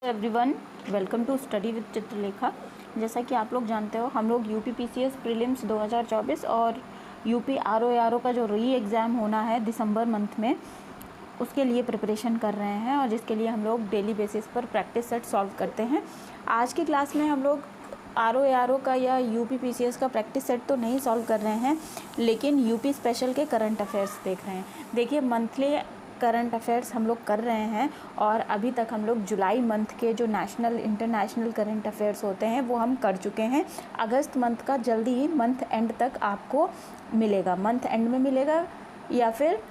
Everyone, welcome to study with Chitralekha. जैसा कि आप लोग जानते हो, हम लोग यूपीपीसीएस प्रीलिम्स 2024 और यूपी आरओ का जो री एग्ज़ाम होना है दिसंबर मंथ में, उसके लिए प्रिपरेशन कर रहे हैं और जिसके लिए हम लोग डेली बेसिस पर प्रैक्टिस सेट सॉल्व करते हैं। आज की क्लास में हम लोग आरओ का या यूपीपीसीएस का प्रैक्टिस सेट तो नहीं सॉल्व कर रहे हैं, लेकिन यूपी स्पेशल के करंट अफेयर्स देख रहे हैं। देखिए, मंथली करंट अफेयर्स हम लोग कर रहे हैं और अभी तक हम लोग जुलाई मंथ के जो नेशनल इंटरनेशनल करंट अफेयर्स होते हैं वो हम कर चुके हैं। अगस्त मंथ का जल्दी ही मंथ एंड तक आपको मिलेगा, मंथ एंड में मिलेगा या फिर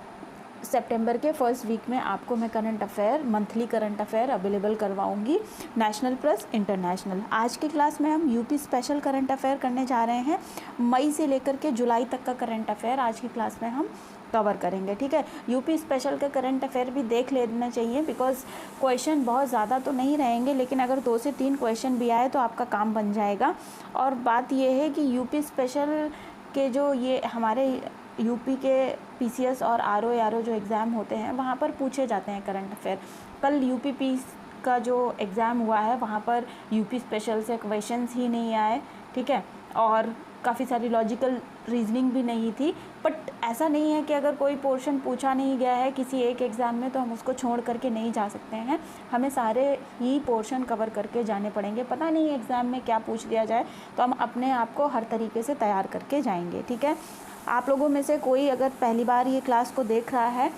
सितंबर के फर्स्ट वीक में आपको मैं current affair, monthly current affair available करवाऊंगी, नेशनल प्लस इंटरनेशनल। आज की क्लास में हम यूपी स्पेशल करंट अफेयर करने जा रहे हैं। मई से लेकर के जुलाई तक का करंट अफेयर आज की क्लास में हम कवर करेंगे, ठीक है। यूपी स्पेशल का करंट अफेयर भी देख लेना चाहिए, बिकॉज क्वेश्चन बहुत ज़्यादा तो नहीं रहेंगे, लेकिन अगर 2 से 3 क्वेश्चन भी आए तो आपका काम बन जाएगा। और बात यह है कि यूपी स्पेशल के जो ये हमारे यूपी के पीसीएस और आरओ जो एग्ज़ाम होते हैं वहाँ पर पूछे जाते हैं करंट अफेयर। कल यूपी का जो एग्ज़ाम हुआ है वहाँ पर यूपी स्पेशल से क्वेश्चंस ही नहीं आए, ठीक है, और काफ़ी सारी लॉजिकल रीजनिंग भी नहीं थी। बट ऐसा नहीं है कि अगर कोई पोर्शन पूछा नहीं गया है किसी एक एग्ज़ाम में तो हम उसको छोड़ करके नहीं जा सकते हैं। हमें सारे ही पोर्शन कवर करके जाने पड़ेंगे। पता नहीं एग्ज़ाम में क्या पूछ दिया जाए, तो हम अपने आप को हर तरीके से तैयार करके जाएंगे, ठीक है। आप लोगों में से कोई अगर पहली बार ये क्लास को देख रहा है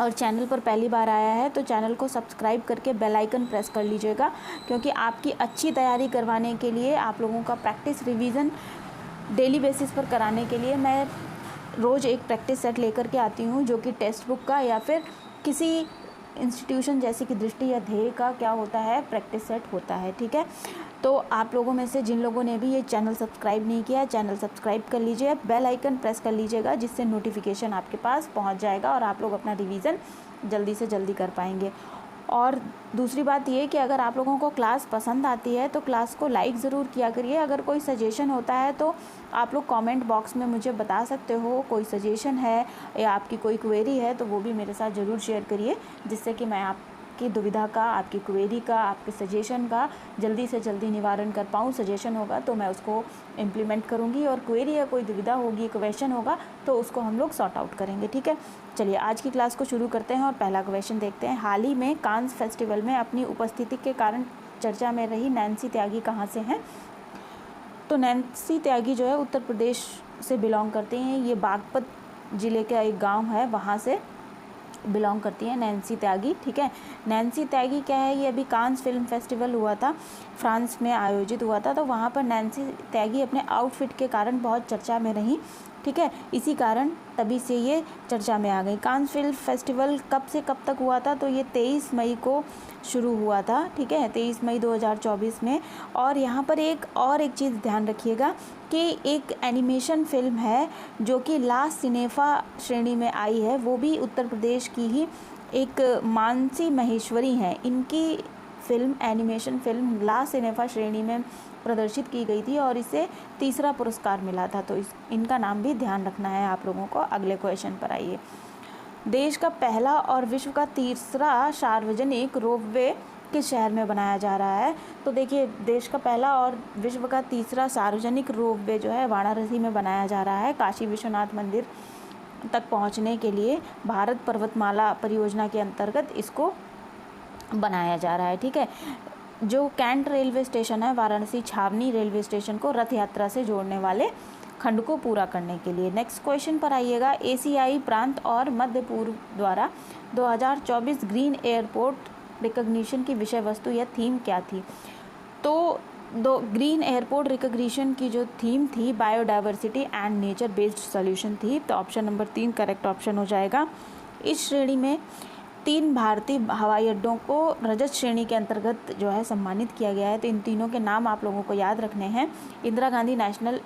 और चैनल पर पहली बार आया है तो चैनल को सब्सक्राइब करके बेल आइकन प्रेस कर लीजिएगा, क्योंकि आपकी अच्छी तैयारी करवाने के लिए, आप लोगों का प्रैक्टिस रिवीजन डेली बेसिस पर कराने के लिए मैं रोज़ एक प्रैक्टिस सेट लेकर के आती हूँ, जो कि टेक्स्ट बुक का या फिर किसी इंस्टीट्यूशन जैसे कि दृष्टि या ध्येय का क्या होता है, प्रैक्टिस सेट होता है, ठीक है। तो आप लोगों में से जिन लोगों ने भी ये चैनल सब्सक्राइब नहीं किया है, चैनल सब्सक्राइब कर लीजिए, बेल आइकन प्रेस कर लीजिएगा, जिससे नोटिफिकेशन आपके पास पहुंच जाएगा और आप लोग अपना रिवीजन जल्दी से जल्दी कर पाएंगे। और दूसरी बात ये कि अगर आप लोगों को क्लास पसंद आती है तो क्लास को लाइक ज़रूर किया करिए। अगर कोई सजेशन होता है तो आप लोग कमेंट बॉक्स में मुझे बता सकते हो, कोई सजेशन है या आपकी कोई क्वेरी है तो वो भी मेरे साथ ज़रूर शेयर करिए, जिससे कि मैं आपकी दुविधा का, आपकी क्वेरी का, आपके सजेशन का जल्दी से जल्दी निवारण कर पाऊँ। सजेशन होगा तो मैं उसको इम्प्लीमेंट करूँगी और क्वेरी या कोई दुविधा होगी, क्वेश्चन होगा तो उसको हम लोग सॉर्ट आउट करेंगे, ठीक है। चलिए आज की क्लास को शुरू करते हैं और पहला क्वेश्चन देखते हैं। हाल ही में कांस फेस्टिवल में अपनी उपस्थिति के कारण चर्चा में रही नैन्सी त्यागी कहाँ से हैं? तो नैन्सी त्यागी जो है उत्तर प्रदेश से बिलोंग करती हैं। ये बागपत ज़िले का एक गांव है, वहाँ से बिलोंग करती है नैन्सी त्यागी, ठीक है। नैन्सी त्यागी क्या है, ये अभी कांस फिल्म फेस्टिवल हुआ था, फ्रांस में आयोजित हुआ था, तो वहाँ पर नैन्सी त्यागी अपने आउटफिट के कारण बहुत चर्चा में रही, ठीक है। इसी कारण तभी से ये चर्चा में आ गई। कांस फिल्म फेस्टिवल कब से कब तक हुआ था? तो ये 23 मई को शुरू हुआ था, ठीक है, 23 मई 2024 में। और यहाँ पर एक चीज़ ध्यान रखिएगा कि एक एनिमेशन फिल्म है जो कि ला सिनेफा श्रेणी में आई है, वो भी उत्तर प्रदेश की ही एक मानसी महेश्वरी हैं। इनकी फिल्म, एनिमेशन फिल्म ला सिनेफा श्रेणी में प्रदर्शित की गई थी और इसे 3रा पुरस्कार मिला था, तो इनका नाम भी ध्यान रखना है आप लोगों को। अगले क्वेश्चन पर आइए। देश का पहला और विश्व का 3रा सार्वजनिक रोपवे किस शहर में बनाया जा रहा है? तो देखिए, देश का पहला और विश्व का 3रा सार्वजनिक रोपवे जो है वाराणसी में बनाया जा रहा है। काशी विश्वनाथ मंदिर तक पहुंचने के लिए भारत पर्वतमाला परियोजना के अंतर्गत इसको बनाया जा रहा है, ठीक है। जो कैंट रेलवे स्टेशन है, वाराणसी छावनी रेलवे स्टेशन को रथ यात्रा से जोड़ने वाले खंड को पूरा करने के लिए। नेक्स्ट क्वेश्चन पर आइएगा। एशियाई प्रांत और मध्य पूर्व द्वारा 2024 ग्रीन एयरपोर्ट रिकॉग्निशन की विषय वस्तु या थीम क्या थी? तो ग्रीन एयरपोर्ट रिकॉग्निशन की जो थीम थी, biodiversity and nature based solution थी। तो ऑप्शन नंबर 3 करेक्ट ऑप्शन हो जाएगा। इस श्रेणी में 3 भारतीय हवाई अड्डों को रजत श्रेणी के अंतर्गत जो है सम्मानित किया गया है। तो इन तीनों के नाम आप लोगों को याद रखने हैं। इंदिरा गांधी नेशनल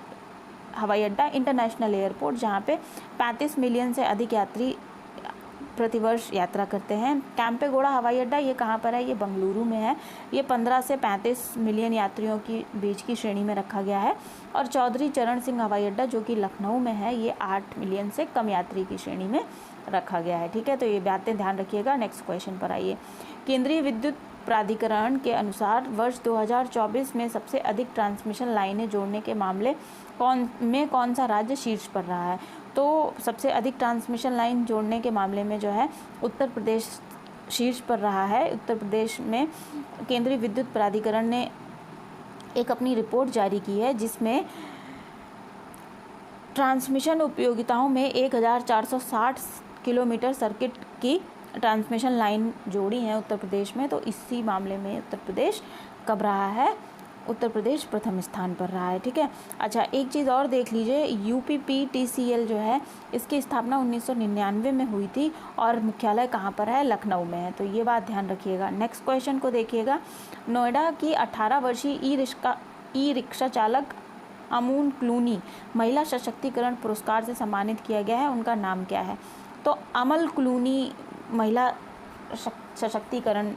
हवाई अड्डा, इंटरनेशनल एयरपोर्ट, जहाँ पे 35 मिलियन से अधिक यात्री प्रतिवर्ष यात्रा करते हैं। कैंपेगौड़ा हवाई अड्डा, ये कहाँ पर है? ये बंगलुरु में है। ये 15 से 35 मिलियन यात्रियों की बीच की श्रेणी में रखा गया है। और चौधरी चरण सिंह हवाई अड्डा जो कि लखनऊ में है, ये 8 मिलियन से कम यात्री की श्रेणी में रखा गया है, ठीक है। तो ये बातें ध्यान रखिएगा। नेक्स्ट क्वेश्चन पर आइए। केंद्रीय विद्युत प्राधिकरण के अनुसार वर्ष 2024 में सबसे अधिक ट्रांसमिशन लाइनें जोड़ने के मामले कौन सा राज्य शीर्ष पर रहा है? तो सबसे अधिक ट्रांसमिशन लाइन जोड़ने के मामले में जो है उत्तर प्रदेश शीर्ष पर रहा है। उत्तर प्रदेश में केंद्रीय विद्युत प्राधिकरण ने एक अपनी रिपोर्ट जारी की है जिसमें ट्रांसमिशन उपयोगिताओं में 1460 किलोमीटर सर्किट की ट्रांसमिशन लाइन जोड़ी है उत्तर प्रदेश में। तो इसी मामले में उत्तर प्रदेश कब रहा है? उत्तर प्रदेश प्रथम स्थान पर रहा है। ठीक है। अच्छा, एक चीज़ और देख लीजिए, UPPTCL जो है इसकी स्थापना 1999 में हुई थी और मुख्यालय कहाँ पर है? लखनऊ में है। तो ये बात ध्यान रखिएगा। नेक्स्ट क्वेश्चन को देखिएगा। नोएडा की 18 वर्षीय ई रिक्शा चालक अमून क्लूनी महिला सशक्तिकरण पुरस्कार से सम्मानित किया गया है। उनका नाम क्या है? तो अमल क्लूनी महिला सशक्तिकरण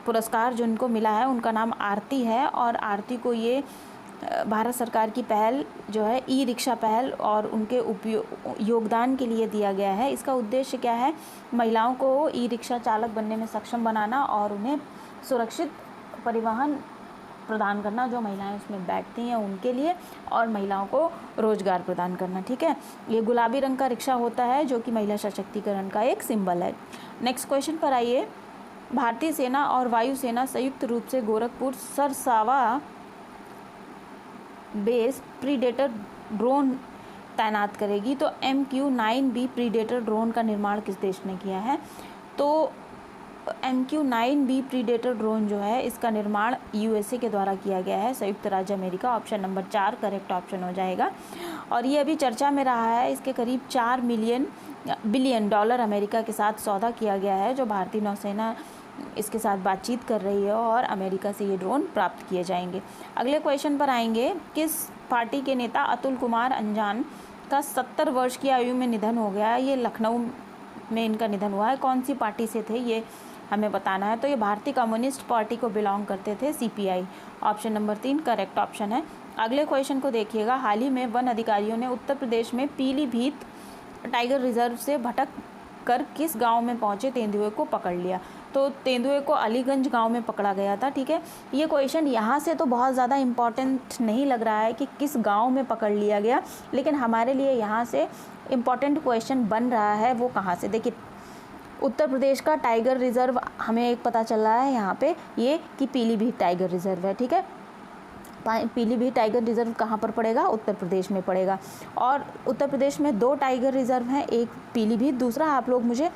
पुरस्कार जो इनको मिला है उनका नाम आरती है और आरती को ये भारत सरकार की पहल जो है ई रिक्शा पहल और उनके योगदान के लिए दिया गया है। इसका उद्देश्य क्या है? महिलाओं को ई रिक्शा चालक बनने में सक्षम बनाना और उन्हें सुरक्षित परिवहन प्रदान करना, जो महिलाएं उसमें बैठती हैं उनके लिए, और महिलाओं को रोजगार प्रदान करना। ठीक है। ये गुलाबी रंग का रिक्शा होता है जो कि महिला सशक्तिकरण का एक सिंबल है। नेक्स्ट क्वेश्चन पर आइए। भारतीय सेना और वायुसेना संयुक्त रूप से Gorakhpur Sarsawa base predator drone तैनात करेगी। तो MQ-9B प्रीडेटर ड्रोन का निर्माण किस देश ने किया है? तो MQ-9B प्रीडेटर ड्रोन जो है इसका निर्माण USA के द्वारा किया गया है, संयुक्त राज्य America. Option number 4 correct option हो जाएगा। और ये अभी चर्चा में रहा है। इसके करीब 4 बिलियन डॉलर अमेरिका के साथ सौदा किया गया है, जो भारतीय नौसेना इसके साथ बातचीत कर रही है और अमेरिका से ये ड्रोन प्राप्त किए जाएंगे। अगले क्वेश्चन पर आएंगे। किस पार्टी के नेता अतुल कुमार अंजान का 70 वर्ष की आयु में निधन हो गया है? ये लखनऊ में इनका निधन हुआ है। कौन सी पार्टी से थे ये हमें बताना है। तो ये भारतीय कम्युनिस्ट पार्टी को बिलोंग करते थे, CPI। Option number 3 correct option है। अगले क्वेश्चन को देखिएगा। हाल ही में वन अधिकारियों ने उत्तर प्रदेश में पीलीभीत टाइगर रिजर्व से भटक कर किस गांव में पहुंचे तेंदुए को पकड़ लिया? तो तेंदुए को अलीगंज गांव में पकड़ा गया था। ठीक है। ये क्वेश्चन यहाँ से तो बहुत ज़्यादा इम्पॉर्टेंट नहीं लग रहा है कि किस गांव में पकड़ लिया गया, लेकिन हमारे लिए यहाँ से इम्पॉर्टेंट क्वेश्चन बन रहा है वो कहाँ से। देखिए, उत्तर प्रदेश का टाइगर रिजर्व हमें एक पता चल रहा है यहाँ पे ये कि पीलीभीत टाइगर रिजर्व है। ठीक है। पीलीभीत टाइगर रिजर्व कहाँ पर पड़ेगा? उत्तर प्रदेश में पड़ेगा। और उत्तर प्रदेश में 2 टाइगर रिजर्व हैं, एक पीलीभीत, दूसरा आप लोग मुझे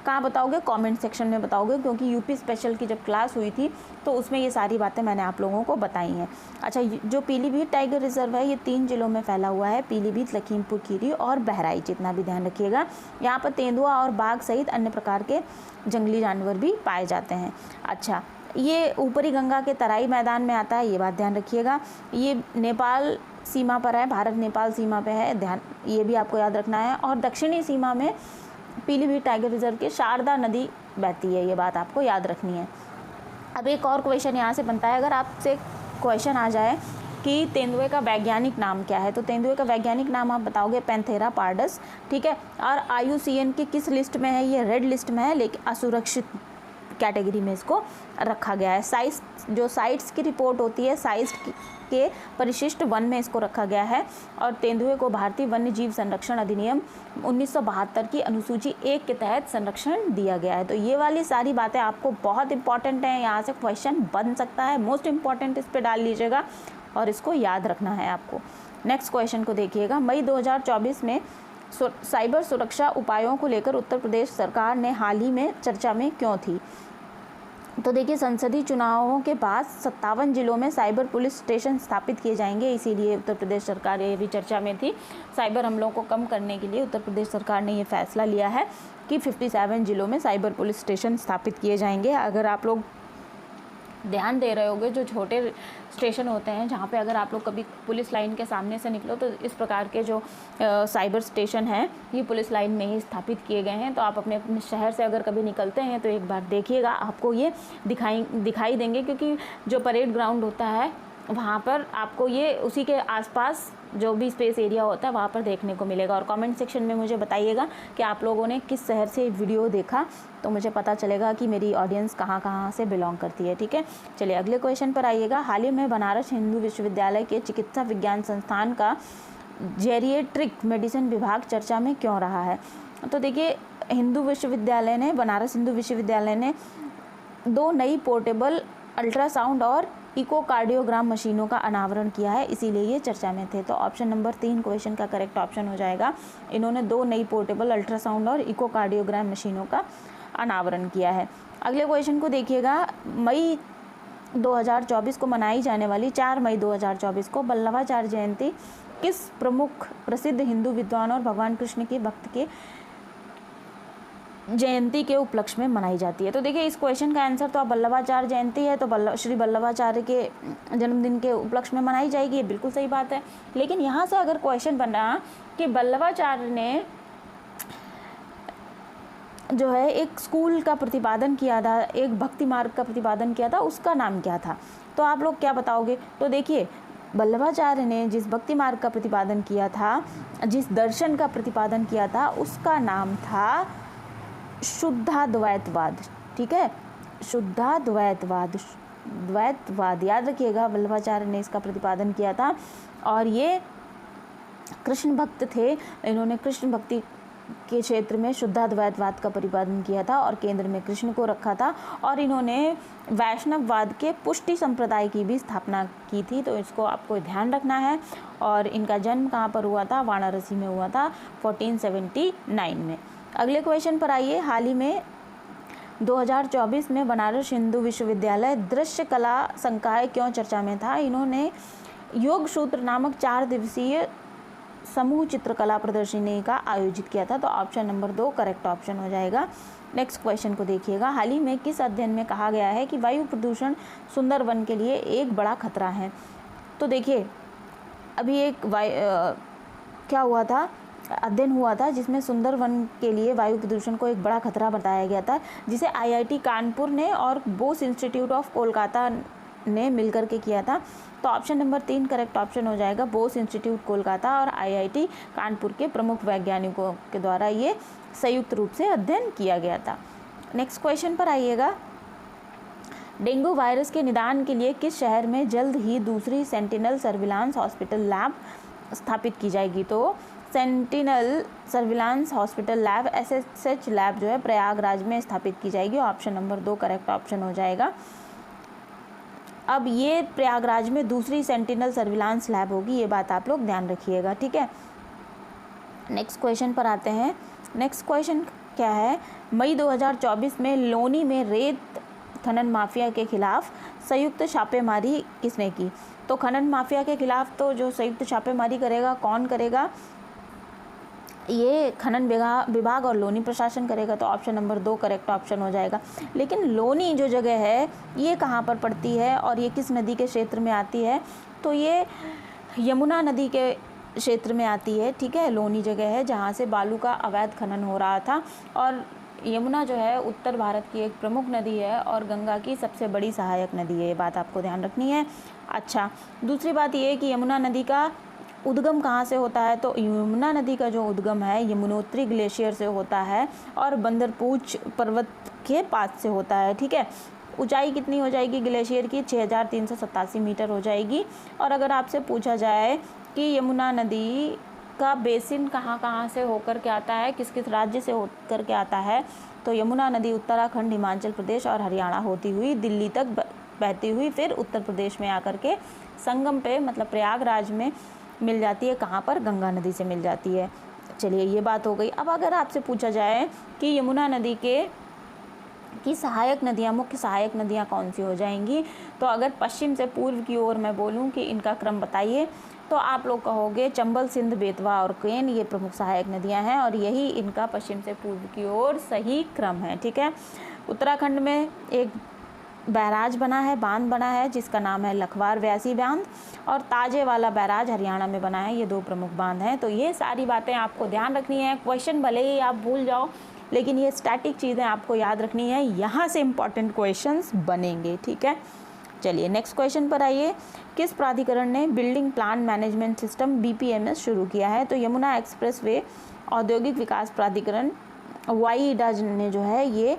कहाँ बताओगे? कमेंट सेक्शन में बताओगे, क्योंकि यूपी स्पेशल की जब क्लास हुई थी तो उसमें ये सारी बातें मैंने आप लोगों को बताई हैं। अच्छा, जो पीलीभीत टाइगर रिजर्व है ये 3 जिलों में फैला हुआ है, पीलीभीत, लखीमपुर खीरी और बहराइच। इतना भी ध्यान रखिएगा। यहाँ पर तेंदुआ और बाघ सहित अन्य प्रकार के जंगली जानवर भी पाए जाते हैं। अच्छा, ये ऊपरी गंगा के तराई मैदान में आता है, ये बात ध्यान रखिएगा। ये नेपाल सीमा पर है, भारत नेपाल सीमा पे है, ध्यान ये भी आपको याद रखना है। और दक्षिणी सीमा में पीलीभीत टाइगर रिजर्व के शारदा नदी बहती है, ये बात आपको याद रखनी है। अब एक और क्वेश्चन यहाँ से बनता है, अगर आपसे क्वेश्चन आ जाए कि तेंदुए का वैज्ञानिक नाम क्या है, तो तेंदुए का वैज्ञानिक नाम आप बताओगे पैंथेरा पार्डस। ठीक है। और IUCN की किस लिस्ट में है? ये रेड लिस्ट में है, लेकिन असुरक्षित कैटेगरी में इसको रखा गया है। साइट्स की रिपोर्ट होती है, साइट्स के परिशिष्ट 1 में इसको रखा गया है। और तेंदुए को भारतीय वन्य जीव संरक्षण अधिनियम 1972 की अनुसूची 1 के तहत संरक्षण दिया गया है। तो ये वाली सारी बातें आपको बहुत इंपॉर्टेंट हैं, यहाँ से क्वेश्चन बन सकता है। मोस्ट इंपॉर्टेंट इस पर डाल लीजिएगा और इसको याद रखना है आपको। नेक्स्ट क्वेश्चन को देखिएगा। मई 2024 में साइबर सुरक्षा उपायों को लेकर उत्तर प्रदेश सरकार ने हाल ही में चर्चा में क्यों थी? तो देखिए, संसदीय चुनावों के बाद 57 जिलों में साइबर पुलिस स्टेशन स्थापित किए जाएंगे, इसीलिए उत्तर प्रदेश सरकार ये भी चर्चा में थी। साइबर हमलों को कम करने के लिए उत्तर प्रदेश सरकार ने ये फैसला लिया है कि 57 जिलों में साइबर पुलिस स्टेशन स्थापित किए जाएंगे। अगर आप लोग ध्यान दे रहे होगे, जो छोटे स्टेशन होते हैं जहाँ पे अगर आप लोग कभी पुलिस लाइन के सामने से निकलो तो इस प्रकार के जो साइबर स्टेशन हैं ये पुलिस लाइन में ही स्थापित किए गए हैं। तो आप अपने अपने शहर से अगर कभी निकलते हैं तो एक बार देखिएगा, आपको ये दिखाई देंगे, क्योंकि जो परेड ग्राउंड होता है वहाँ पर आपको ये उसी के आसपास जो भी स्पेस एरिया होता है वहाँ पर देखने को मिलेगा। और कमेंट सेक्शन में मुझे बताइएगा कि आप लोगों ने किस शहर से वीडियो देखा, तो मुझे पता चलेगा कि मेरी ऑडियंस कहाँ कहाँ से बिलोंग करती है। ठीक है, चलिए अगले क्वेश्चन पर आइएगा। हाल ही में बनारस हिंदू विश्वविद्यालय के चिकित्सा विज्ञान संस्थान का जेरिएट्रिक मेडिसिन विभाग चर्चा में क्यों रहा है? तो देखिए, बनारस हिंदू विश्वविद्यालय ने 2 नई पोर्टेबल अल्ट्रासाउंड और इकोकार्डियोग्राम मशीनों का अनावरण किया है, इसीलिए ये चर्चा में थे। तो ऑप्शन नंबर 3 क्वेश्चन का करेक्ट ऑप्शन हो जाएगा। इन्होंने 2 नई पोर्टेबल अल्ट्रासाउंड और इकोकार्डियोग्राम मशीनों का अनावरण किया है। अगले क्वेश्चन को देखिएगा। मई 2024 को मनाई जाने वाली 4 मई 2024 को वल्लभाचार्य जयंती किस प्रमुख प्रसिद्ध हिंदू विद्वान और भगवान कृष्ण के भक्त के जयंती के उपलक्ष्य में मनाई जाती है? तो देखिए, इस क्वेश्चन का आंसर तो अब वल्लभाचार्य जयंती है, तो श्री वल्लभाचार्य के जन्मदिन के उपलक्ष्य में मनाई जाएगी, ये बिल्कुल सही बात है। लेकिन यहाँ से अगर क्वेश्चन बना कि वल्लभाचार्य ने जो है एक स्कूल का प्रतिपादन किया था, एक भक्ति मार्ग का प्रतिपादन किया था, उसका नाम क्या था? तो आप लोग क्या बताओगे? तो देखिए, वल्लभाचार्य ने जिस भक्ति मार्ग का प्रतिपादन किया था, जिस दर्शन का प्रतिपादन किया था, उसका नाम था शुद्धाद्वैतवाद। ठीक है, द्वैतवाद याद रखिएगा, वल्लभाचार्य ने इसका प्रतिपादन किया था। और ये कृष्ण भक्त थे, इन्होंने कृष्ण भक्ति के क्षेत्र में शुद्धाद्वैतवाद का प्रतिपादन किया था और केंद्र में कृष्ण को रखा था। और इन्होंने वैष्णववाद के पुष्टि संप्रदाय की भी स्थापना की थी, तो इसको आपको ध्यान रखना है। और इनका जन्म कहाँ पर हुआ था? वाराणसी में हुआ था 1479 में। अगले क्वेश्चन पर आइए। हाल ही में 2024 में बनारस हिंदू विश्वविद्यालय दृश्य कला संकाय क्यों चर्चा में था? इन्होंने योग सूत्र नामक 4 दिवसीय समूह चित्रकला प्रदर्शनी का आयोजित किया था। तो ऑप्शन नंबर 2 करेक्ट ऑप्शन हो जाएगा। नेक्स्ट क्वेश्चन को देखिएगा। हाल ही में किस अध्ययन में कहा गया है कि वायु प्रदूषण सुंदरवन के लिए एक बड़ा खतरा है? तो देखिए, अभी एक क्या हुआ था, अध्ययन हुआ था जिसमें सुंदरवन के लिए वायु प्रदूषण को एक बड़ा खतरा बताया गया था, जिसे IIT कानपुर ने और बोस इंस्टीट्यूट ऑफ कोलकाता ने मिलकर के किया था। तो ऑप्शन नंबर 3 करेक्ट ऑप्शन हो जाएगा। बोस इंस्टीट्यूट कोलकाता और IIT कानपुर के प्रमुख वैज्ञानिकों के द्वारा ये संयुक्त रूप से अध्ययन किया गया था। नेक्स्ट क्वेश्चन पर आइएगा। डेंगू वायरस के निदान के लिए किस शहर में जल्द ही दूसरी सेंटिनल सर्विलांस हॉस्पिटल लैब स्थापित की जाएगी? तो sentinel surveillance hospital lab SSH lab जो है प्रयागराज में स्थापित की जाएगी। ऑप्शन नंबर 2 करेक्ट ऑप्शन हो जाएगा। अब ये प्रयागराज में दूसरी सेंटिनल सर्विलांस लैब होगी, ये बात आप लोग ध्यान रखिएगा। ठीक है, नेक्स्ट क्वेश्चन पर आते हैं। नेक्स्ट क्वेश्चन क्या है? मई 2024 में लोनी में रेत खनन माफिया के खिलाफ संयुक्त छापेमारी किसने की? तो खनन माफिया के खिलाफ तो जो संयुक्त छापेमारी करेगा, कौन करेगा? ये खनन विभाग और लोनी प्रशासन करेगा। तो ऑप्शन नंबर 2 करेक्ट ऑप्शन हो जाएगा। लेकिन लोनी जो जगह है ये कहाँ पर पड़ती है और ये किस नदी के क्षेत्र में आती है? तो ये यमुना नदी के क्षेत्र में आती है। ठीक है, लोनी जगह है जहाँ से बालू का अवैध खनन हो रहा था। और यमुना जो है उत्तर भारत की एक प्रमुख नदी है और गंगा की सबसे बड़ी सहायक नदी है, ये बात आपको ध्यान रखनी है। अच्छा, दूसरी बात ये है कि यमुना नदी का उद्गम कहाँ से होता है? तो यमुना नदी का जो उद्गम है यमुनोत्री ग्लेशियर से होता है और बंदरपूछ पर्वत के पास से होता है। ठीक है, ऊंचाई कितनी हो जाएगी ग्लेशियर की? 6387 मीटर हो जाएगी। और अगर आपसे पूछा जाए कि यमुना नदी का बेसिन कहाँ कहाँ से होकर के आता है, किस किस राज्य से होकर के आता है, तो यमुना नदी उत्तराखंड, हिमाचल प्रदेश और हरियाणा होती हुई दिल्ली तक बहती हुई फिर उत्तर प्रदेश में आकर के संगम पे मतलब प्रयागराज में मिल जाती है। कहाँ पर? गंगा नदी से मिल जाती है। चलिए, ये बात हो गई। अब अगर आपसे पूछा जाए कि यमुना नदी की सहायक नदियाँ, मुख्य सहायक नदियाँ कौन सी हो जाएंगी, तो अगर पश्चिम से पूर्व की ओर मैं बोलूँ कि इनका क्रम बताइए, तो आप लोग कहोगे चंबल, सिंध, बेतवा और केन, ये प्रमुख सहायक नदियाँ हैं और यही इनका पश्चिम से पूर्व की ओर सही क्रम है। ठीक है, उत्तराखंड में एक बैराज बना है, बांध बना है जिसका नाम है लखवार व्यासी बांध, और ताजे वाला बैराज हरियाणा में बना है। ये 2 प्रमुख बांध हैं। तो ये सारी बातें आपको ध्यान रखनी है। क्वेश्चन भले ही आप भूल जाओ, लेकिन ये स्टैटिक चीज़ें आपको याद रखनी है, यहाँ से इम्पॉर्टेंट क्वेश्चंस बनेंगे। ठीक है, चलिए नेक्स्ट क्वेश्चन पर आइए। किस प्राधिकरण ने building plan management system BPMS शुरू किया है? तो यमुना एक्सप्रेसवे औद्योगिक विकास प्राधिकरण वाईडा ने जो है ये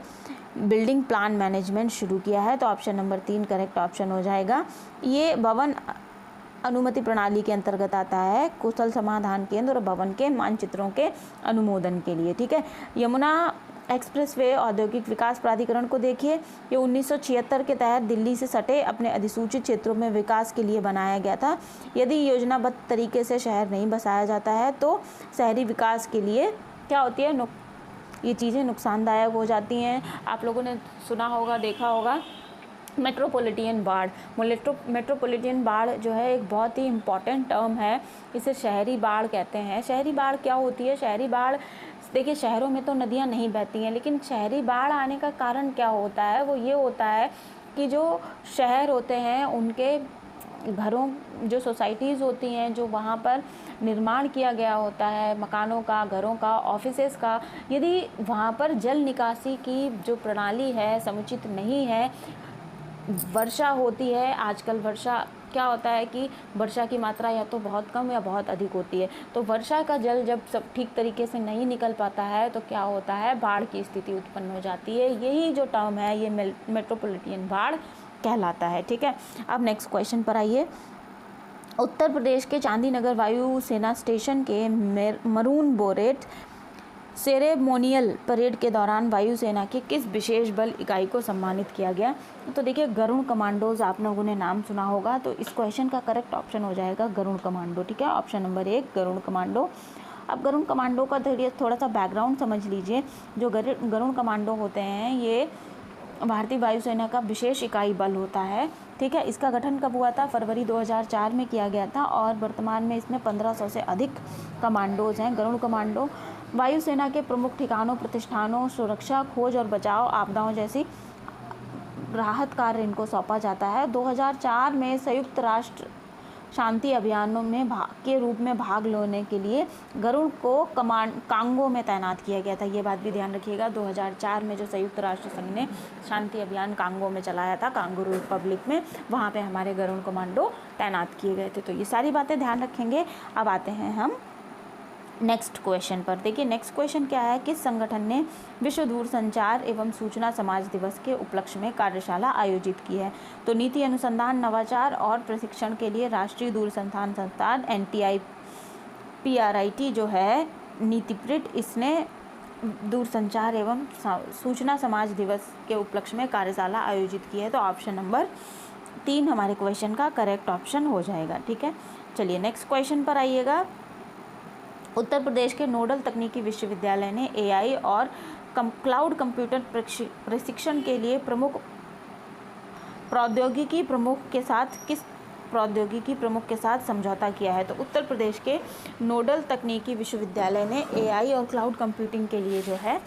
बिल्डिंग प्लान मैनेजमेंट शुरू किया है। तो ऑप्शन नंबर 3 करेक्ट ऑप्शन हो जाएगा। ये भवन अनुमति प्रणाली के अंतर्गत आता है, कुशल समाधान केंद्र और भवन के मानचित्रों के अनुमोदन के लिए। ठीक है, यमुना एक्सप्रेसवे औद्योगिक विकास प्राधिकरण को देखिए, ये 1976 के तहत दिल्ली से सटे अपने अधिसूचित क्षेत्रों में विकास के लिए बनाया गया था। यदि योजनाबद्ध तरीके से शहर नहीं बसाया जाता है तो शहरी विकास के लिए क्या होती है, ये चीज़ें नुकसानदायक हो जाती हैं। आप लोगों ने सुना होगा, देखा होगा, मेट्रोपॉलिटन बाढ़। मेट्रोपॉलिटन बाढ़ जो है एक बहुत ही इम्पॉर्टेंट टर्म है, इसे शहरी बाढ़ कहते हैं। शहरी बाढ़ क्या होती है? शहरी बाढ़, देखिए शहरों में तो नदियाँ नहीं बहती हैं, लेकिन शहरी बाढ़ आने का कारण क्या होता है? वो ये होता है कि जो शहर होते हैं उनके घरों, जो सोसाइटीज़ होती हैं, जो वहाँ पर निर्माण किया गया होता है मकानों का, घरों का, ऑफिसेज़ का, यदि वहाँ पर जल निकासी की जो प्रणाली है समुचित नहीं है, वर्षा होती है, आजकल वर्षा क्या होता है कि वर्षा की मात्रा या तो बहुत कम या बहुत अधिक होती है, तो वर्षा का जल जब सब ठीक तरीके से नहीं निकल पाता है तो क्या होता है, बाढ़ की स्थिति उत्पन्न हो जाती है। यही जो टर्म है ये मेट्रोपॉलिटन बाढ़ कहलाता है। ठीक है, अब नेक्स्ट क्वेश्चन पर आइए। उत्तर प्रदेश के चांदीनगर वायु सेना स्टेशन के मरून बोरेट सेरेमोनियल परेड के दौरान वायुसेना की किस विशेष बल इकाई को सम्मानित किया गया? तो देखिए गरुण कमांडोज आप लोगों ने नाम सुना होगा, तो इस क्वेश्चन का करेक्ट ऑप्शन हो जाएगा गरुण कमांडो। ठीक है, ऑप्शन नंबर 1 गरुण कमांडो। अब गरुण कमांडो का थोड़ा सा बैकग्राउंड समझ लीजिए। जो गरुण कमांडो होते हैं ये भारतीय वायुसेना का विशेष इकाई बल होता है। ठीक है, इसका गठन कब हुआ था? फरवरी 2004 में किया गया था और वर्तमान में इसमें 1500 से अधिक कमांडोज हैं। गरुण कमांडो वायुसेना के प्रमुख ठिकानों, प्रतिष्ठानों, सुरक्षा, खोज और बचाव, आपदाओं जैसी राहत कार्य इनको सौंपा जाता है। 2004 में संयुक्त राष्ट्र शांति अभियानों में के रूप में भाग लेने के लिए गरुड़ को कांगो में तैनात किया गया था। ये बात भी ध्यान रखिएगा, 2004 में जो संयुक्त राष्ट्र संघ ने शांति अभियान कांगो में चलाया था, कांगो रिपब्लिक में, वहाँ पे हमारे गरुड़ कमांडो तैनात किए गए थे। तो ये सारी बातें ध्यान रखेंगे। अब आते हैं हम नेक्स्ट क्वेश्चन पर। देखिए नेक्स्ट क्वेश्चन क्या है, किस संगठन ने विश्व दूरसंचार एवं सूचना समाज दिवस के उपलक्ष्य में कार्यशाला आयोजित की है? तो नीति अनुसंधान, नवाचार और प्रशिक्षण के लिए राष्ट्रीय दूरसंचार संस्थान NTI-PRIT जो है नीतिप्रिट, इसने दूरसंचार एवं सूचना समाज दिवस के उपलक्ष्य में कार्यशाला आयोजित की है। तो ऑप्शन नंबर 3 हमारे क्वेश्चन का करेक्ट ऑप्शन हो जाएगा। ठीक है, चलिए नेक्स्ट क्वेश्चन पर आइएगा। उत्तर प्रदेश के नोडल तकनीकी विश्वविद्यालय ने AI और क्लाउड कंप्यूटर प्रशिक्षण के लिए प्रमुख प्रौद्योगिकी प्रमुख के साथ किस प्रौद्योगिकी प्रमुख के साथ समझौता किया है? तो उत्तर प्रदेश के नोडल तकनीकी विश्वविद्यालय ने AI और क्लाउड कंप्यूटिंग के लिए जो है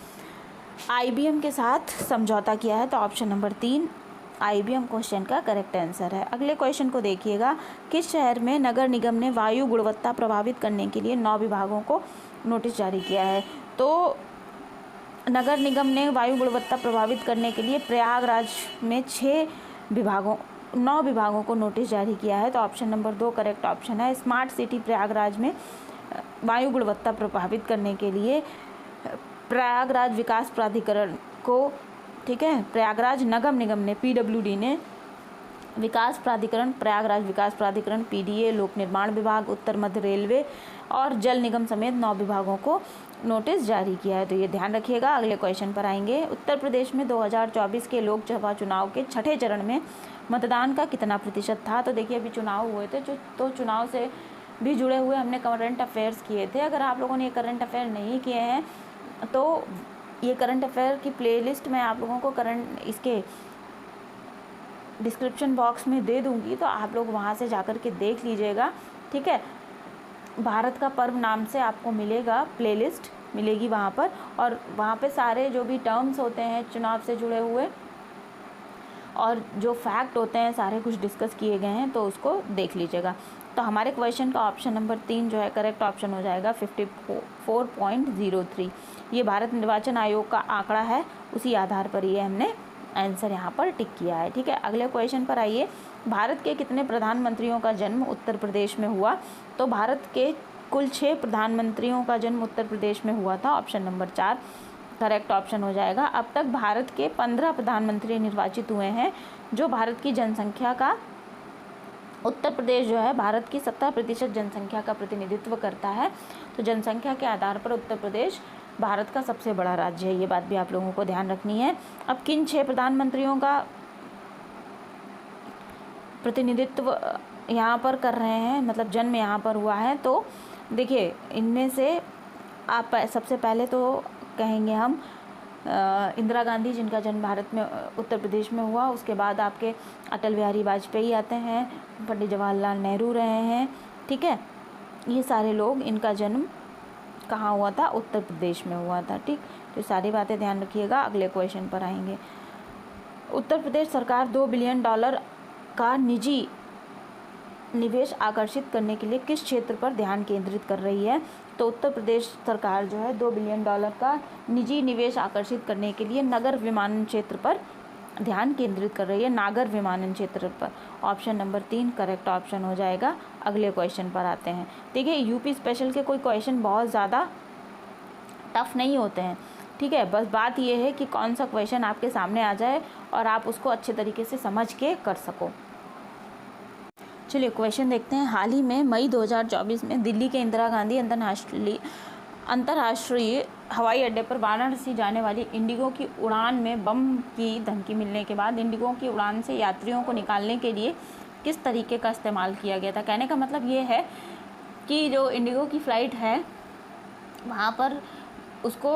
IBM के साथ समझौता किया है। तो ऑप्शन नंबर 3 IBM क्वेश्चन का करेक्ट आंसर है। अगले क्वेश्चन को देखिएगा, किस शहर में नगर निगम ने वायु गुणवत्ता प्रभावित करने के लिए 9 विभागों को नोटिस जारी किया है? तो नगर निगम ने वायु गुणवत्ता प्रभावित करने के लिए प्रयागराज में 9 विभागों को नोटिस जारी किया है। तो ऑप्शन नंबर 2 करेक्ट ऑप्शन है। स्मार्ट सिटी प्रयागराज में वायु गुणवत्ता प्रभावित करने के लिए प्रयागराज विकास प्राधिकरण को, ठीक है, प्रयागराज नगर निगम ने PWD ने विकास प्राधिकरण, प्रयागराज विकास प्राधिकरण, PDA, लोक निर्माण विभाग, उत्तर मध्य रेलवे और जल निगम समेत 9 विभागों को नोटिस जारी किया है। तो ये ध्यान रखिएगा। अगले क्वेश्चन पर आएंगे। उत्तर प्रदेश में 2024 के लोकसभा चुनाव के छठे चरण में मतदान का कितना प्रतिशत था? तो देखिए अभी चुनाव हुए थे, तो चुनाव से भी जुड़े हुए हमने करंट अफेयर्स किए थे। अगर आप लोगों ने करंट अफेयर नहीं किए हैं तो ये करंट अफेयर की प्लेलिस्ट मैं आप लोगों को इसके डिस्क्रिप्शन बॉक्स में दे दूंगी, तो आप लोग वहाँ से जाकर के देख लीजिएगा। ठीक है, भारत का पर्व नाम से आपको मिलेगा, प्लेलिस्ट मिलेगी वहाँ पर, और वहाँ पे सारे जो भी टर्म्स होते हैं चुनाव से जुड़े हुए और जो फैक्ट होते हैं सारे कुछ डिस्कस किए गए हैं, तो उसको देख लीजिएगा। तो हमारे क्वेश्चन का ऑप्शन नंबर 3 जो है करेक्ट ऑप्शन हो जाएगा 54.03। ये भारत निर्वाचन आयोग का आंकड़ा है, उसी आधार पर ये हमने आंसर यहाँ पर टिक किया है। ठीक है, अगले क्वेश्चन पर आइए। भारत के कितने प्रधानमंत्रियों का जन्म उत्तर प्रदेश में हुआ? तो भारत के कुल 6 प्रधानमंत्रियों का जन्म उत्तर प्रदेश में हुआ था। ऑप्शन नंबर 4 करेक्ट ऑप्शन हो जाएगा। अब तक भारत के 15 प्रधानमंत्री निर्वाचित हुए हैं। जो भारत की जनसंख्या का उत्तर प्रदेश जो है भारत की 70% जनसंख्या का प्रतिनिधित्व करता है। तो जनसंख्या के आधार पर उत्तर प्रदेश भारत का सबसे बड़ा राज्य है, ये बात भी आप लोगों को ध्यान रखनी है। अब किन 6 प्रधानमंत्रियों का प्रतिनिधित्व यहाँ पर कर रहे हैं, मतलब जन्म यहाँ पर हुआ है, तो देखिए इनमें से आप सबसे पहले तो कहेंगे हम इंदिरा गांधी, जिनका जन्म भारत में उत्तर प्रदेश में हुआ। उसके बाद आपके अटल बिहारी वाजपेयी आते हैं, पंडित जवाहरलाल नेहरू रहे हैं। ठीक है, ये सारे लोग, इनका जन्म कहाँ हुआ था? उत्तर प्रदेश में हुआ था। ठीक, तो सारी बातें ध्यान रखिएगा। अगले क्वेश्चन पर आएंगे। उत्तर प्रदेश सरकार $2 बिलियन का निजी निवेश आकर्षित करने के लिए किस क्षेत्र पर ध्यान केंद्रित कर रही है? तो उत्तर प्रदेश सरकार जो है $2 बिलियन का निजी निवेश आकर्षित करने के लिए नगर विमानन क्षेत्र पर ध्यान केंद्रित कर रही है, नागर विमानन क्षेत्र पर। ऑप्शन नंबर 3 करेक्ट ऑप्शन हो जाएगा। अगले क्वेश्चन पर आते हैं। देखिए यूपी स्पेशल के कोई क्वेश्चन बहुत ज़्यादा टफ नहीं होते हैं। ठीक है, बस बात यह है कि कौन सा क्वेश्चन आपके सामने आ जाए और आप उसको अच्छे तरीके से समझ के कर सको। चलिए क्वेश्चन देखते हैं। हाल ही में मई 2024 में दिल्ली के इंदिरा गांधी अंतर्राष्ट्रीय हवाई अड्डे पर वाराणसी जाने वाली इंडिगो की उड़ान में बम की धमकी मिलने के बाद इंडिगो की उड़ान से यात्रियों को निकालने के लिए किस तरीके का इस्तेमाल किया गया था? कहने का मतलब ये है कि जो इंडिगो की फ़्लाइट है वहाँ पर उसको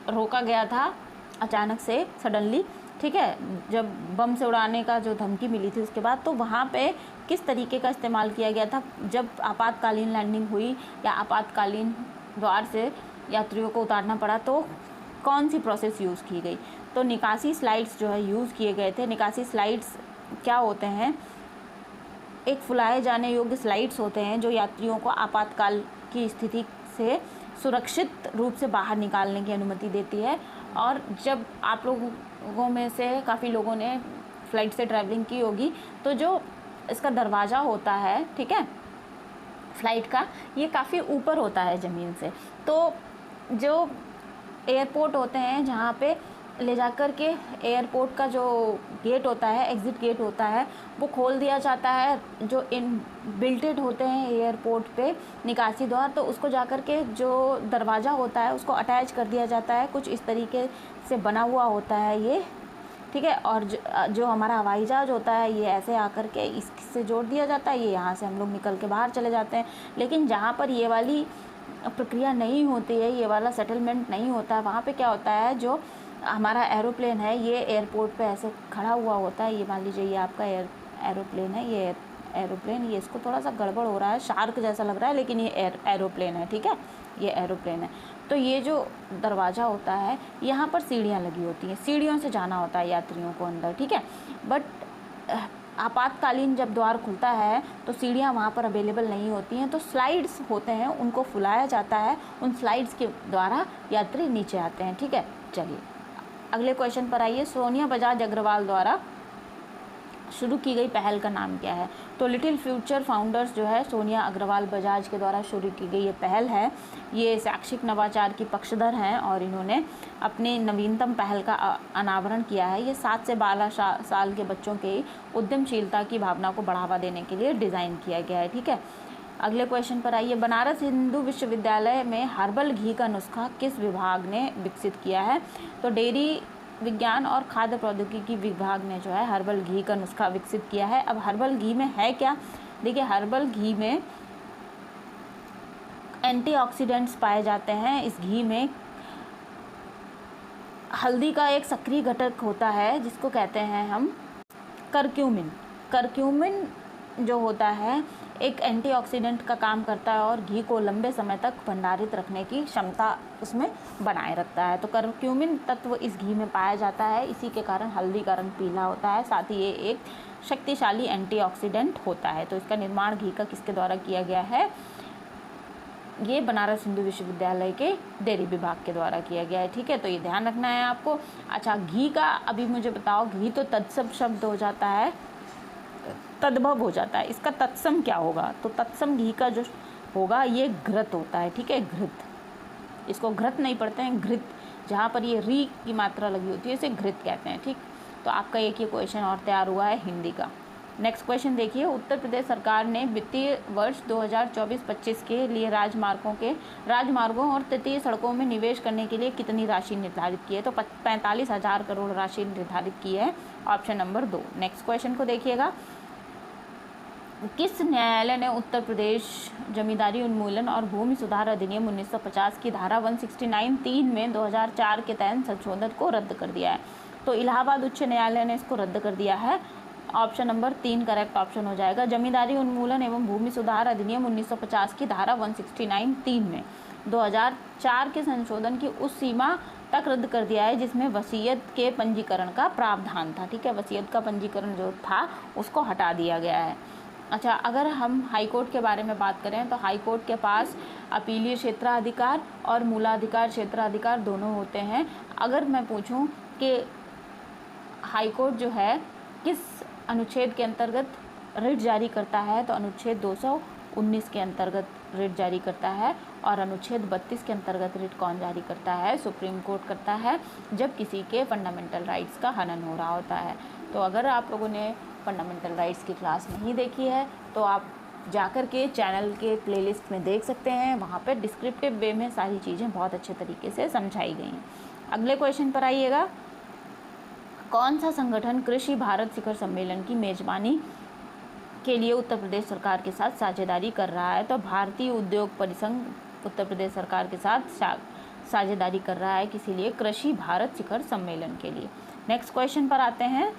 रोका गया था अचानक से, सडनली। ठीक है, जब बम से उड़ाने का जो धमकी मिली थी उसके बाद, तो वहाँ पे किस तरीके का इस्तेमाल किया गया था? जब आपातकालीन लैंडिंग हुई या आपातकालीन द्वार से यात्रियों को उतारना पड़ा, तो कौन सी प्रोसेस यूज़ की गई? तो निकासी स्लाइड्स जो है यूज़ किए गए थे। निकासी स्लाइड्स क्या होते हैं? एक फुलाए जाने योग्य स्लाइड्स होते हैं जो यात्रियों को आपातकाल की स्थिति से सुरक्षित रूप से बाहर निकालने की अनुमति देती है। और जब आप लोगों में से काफ़ी लोगों ने फ़्लाइट से ट्रैवलिंग की होगी, तो जो इसका दरवाज़ा होता है, ठीक है, फ़्लाइट का, ये काफ़ी ऊपर होता है ज़मीन से। तो जो एयरपोर्ट होते हैं जहाँ पे ले जाकर के एयरपोर्ट का जो गेट होता है, एग्ज़िट गेट होता है, वो खोल दिया जाता है। जो इन बिल्टेड होते हैं एयरपोर्ट पे निकासी द्वार, तो उसको जाकर के जो दरवाज़ा होता है उसको अटैच कर दिया जाता है। कुछ इस तरीके से बना हुआ होता है ये, ठीक है। और जो हमारा हवाई जहाज़ होता है ये ऐसे आकर के इससे जोड़ दिया जाता है, ये यहाँ से हम लोग निकल के बाहर चले जाते हैं। लेकिन जहाँ पर ये वाली प्रक्रिया नहीं होती है, ये वाला सेटलमेंट नहीं होता है, वहाँ पे क्या होता है, जो हमारा एरोप्लेन है ये एयरपोर्ट पे ऐसे खड़ा हुआ होता है। ये मान लीजिए ये आपका एरोप्लेन है, ये एरोप्लेन, ये इसको थोड़ा सा गड़बड़ हो रहा है, शार्क जैसा लग रहा है, लेकिन ये एरोप्लेन है, ठीक है, ये एरोप्लेन है। तो ये जो दरवाज़ा होता है यहाँ पर सीढ़ियाँ लगी होती हैं, सीढ़ियों से जाना होता है यात्रियों को अंदर, ठीक है। बट आपातकालीन जब द्वार खुलता है तो सीढ़ियाँ वहाँ पर अवेलेबल नहीं होती हैं, तो स्लाइड्स होते हैं, उनको फुलाया जाता है, उन स्लाइड्स के द्वारा यात्री नीचे आते हैं, ठीक है। चलिए अगले क्वेश्चन पर आइए। सोनिया बजाज अग्रवाल द्वारा शुरू की गई पहल का नाम क्या है? तो लिटिल फ्यूचर फाउंडर्स जो है सोनिया अग्रवाल बजाज के द्वारा शुरू की गई ये पहल है। ये शैक्षिक नवाचार की पक्षधर हैं और इन्होंने अपनी नवीनतम पहल का अनावरण किया है। ये 7 से 12 साल के बच्चों के उद्यमशीलता की भावना को बढ़ावा देने के लिए डिज़ाइन किया गया है, ठीक है। अगले क्वेश्चन पर आइए। बनारस हिंदू विश्वविद्यालय में हर्बल घी का नुस्खा किस विभाग ने विकसित किया है? तो डेयरी विज्ञान और खाद्य प्रौद्योगिकी विभाग ने जो है हर्बल घी का नुस्खा विकसित किया है। अब हर्बल घी में है क्या? देखिए हर्बल घी में एंटीऑक्सीडेंट्स पाए जाते हैं। इस घी में हल्दी का एक सक्रिय घटक होता है जिसको कहते हैं हम करक्यूमिन। करक्यूमिन जो होता है एक एंटीऑक्सीडेंट का काम करता है और घी को लंबे समय तक भंडारित रखने की क्षमता उसमें बनाए रखता है। तो करक्यूमिन तत्व इस घी में पाया जाता है, इसी के कारण हल्दी का रंग पीला होता है। साथ ही ये एक शक्तिशाली एंटीऑक्सीडेंट होता है। तो इसका निर्माण घी का किसके द्वारा किया गया है? ये बनारस हिंदू विश्वविद्यालय के डेयरी विभाग के द्वारा किया गया है। ठीक है, तो ये ध्यान रखना है आपको। अच्छा, घी का अभी मुझे बताओ, घी तो तत्सम शब्द हो जाता है, तद्भव हो जाता है, इसका तत्सम क्या होगा? तो तत्सम घी का जो होगा ये घृत होता है। ठीक है, घृत, इसको घृत नहीं पढ़ते हैं, घृत, जहाँ पर ये री की मात्रा लगी होती है इसे घृत कहते हैं। ठीक, तो आपका एक ये क्वेश्चन और तैयार हुआ है हिंदी का। नेक्स्ट क्वेश्चन देखिए, उत्तर प्रदेश सरकार ने वित्तीय वर्ष 2024-25 के लिए राजमार्गों और तटीय सड़कों में निवेश करने के लिए कितनी राशि निर्धारित की है? तो 45,000 करोड़ राशि निर्धारित की है, ऑप्शन नंबर 2। नेक्स्ट क्वेश्चन को देखिएगा, किस न्यायालय ने उत्तर प्रदेश जमींदारी उन्मूलन और भूमि सुधार अधिनियम 1950 की धारा 169(3) में 2004 के तहत संशोधन को रद्द कर दिया है? तो इलाहाबाद उच्च न्यायालय ने इसको रद्द कर दिया है, ऑप्शन नंबर 3 करेक्ट ऑप्शन हो जाएगा। जमींदारी उन्मूलन एवं भूमि सुधार अधिनियम 1950 की धारा 169(3) में 2004 के संशोधन की उस सीमा तक रद्द कर दिया है जिसमें वसीयत के पंजीकरण का प्रावधान था। ठीक है, वसीयत का पंजीकरण जो था उसको हटा दिया गया है। अच्छा, अगर हम हाई कोर्ट के बारे में बात करें तो हाई कोर्ट के पास अपीलीय क्षेत्राधिकार और मूलाधिकार क्षेत्राधिकार दोनों होते हैं। अगर मैं पूछूं कि हाई कोर्ट जो है किस अनुच्छेद के अंतर्गत रिट जारी करता है, तो अनुच्छेद 219 के अंतर्गत रिट जारी करता है। और अनुच्छेद 32 के अंतर्गत रिट कौन जारी करता है? सुप्रीम कोर्ट करता है, जब किसी के फंडामेंटल राइट्स का हनन हो रहा होता है। तो अगर आप लोगों ने फंडामेंटल राइट्स की क्लास नहीं देखी है तो आप जाकर के चैनल के प्लेलिस्ट में देख सकते हैं, वहाँ पे डिस्क्रिप्टिव वे में सारी चीज़ें बहुत अच्छे तरीके से समझाई गई हैं। अगले क्वेश्चन पर आइएगा, कौन सा संगठन कृषि भारत शिखर सम्मेलन की मेजबानी के लिए उत्तर प्रदेश सरकार के साथ साझेदारी कर रहा है? तो भारतीय उद्योग परिसंघ उत्तर प्रदेश सरकार के साथ साझेदारी कर रहा है, किसी लिए? कृषि भारत शिखर सम्मेलन के लिए। नेक्स्ट क्वेश्चन पर आते हैं,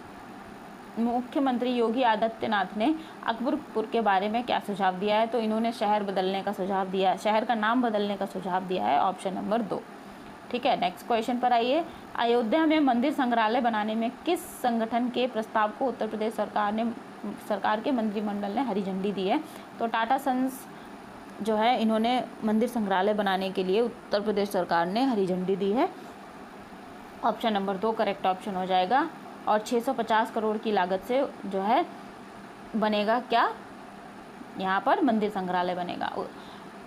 मुख्यमंत्री योगी आदित्यनाथ ने अकबरपुर के बारे में क्या सुझाव दिया है? तो इन्होंने शहर बदलने का सुझाव दिया है, शहर का नाम बदलने का सुझाव दिया है, ऑप्शन नंबर 2। ठीक है, नेक्स्ट क्वेश्चन पर आइए, अयोध्या में मंदिर संग्रहालय बनाने में किस संगठन के प्रस्ताव को उत्तर प्रदेश सरकार के मंत्रिमंडल ने हरी झंडी दी है? तो टाटा सन्स जो है इन्होंने मंदिर संग्रहालय बनाने के लिए उत्तर प्रदेश सरकार ने हरी झंडी दी है, ऑप्शन नंबर 2 करेक्ट ऑप्शन हो जाएगा। और 650 करोड़ की लागत से जो है बनेगा क्या? यहाँ पर मंदिर संग्रहालय बनेगा।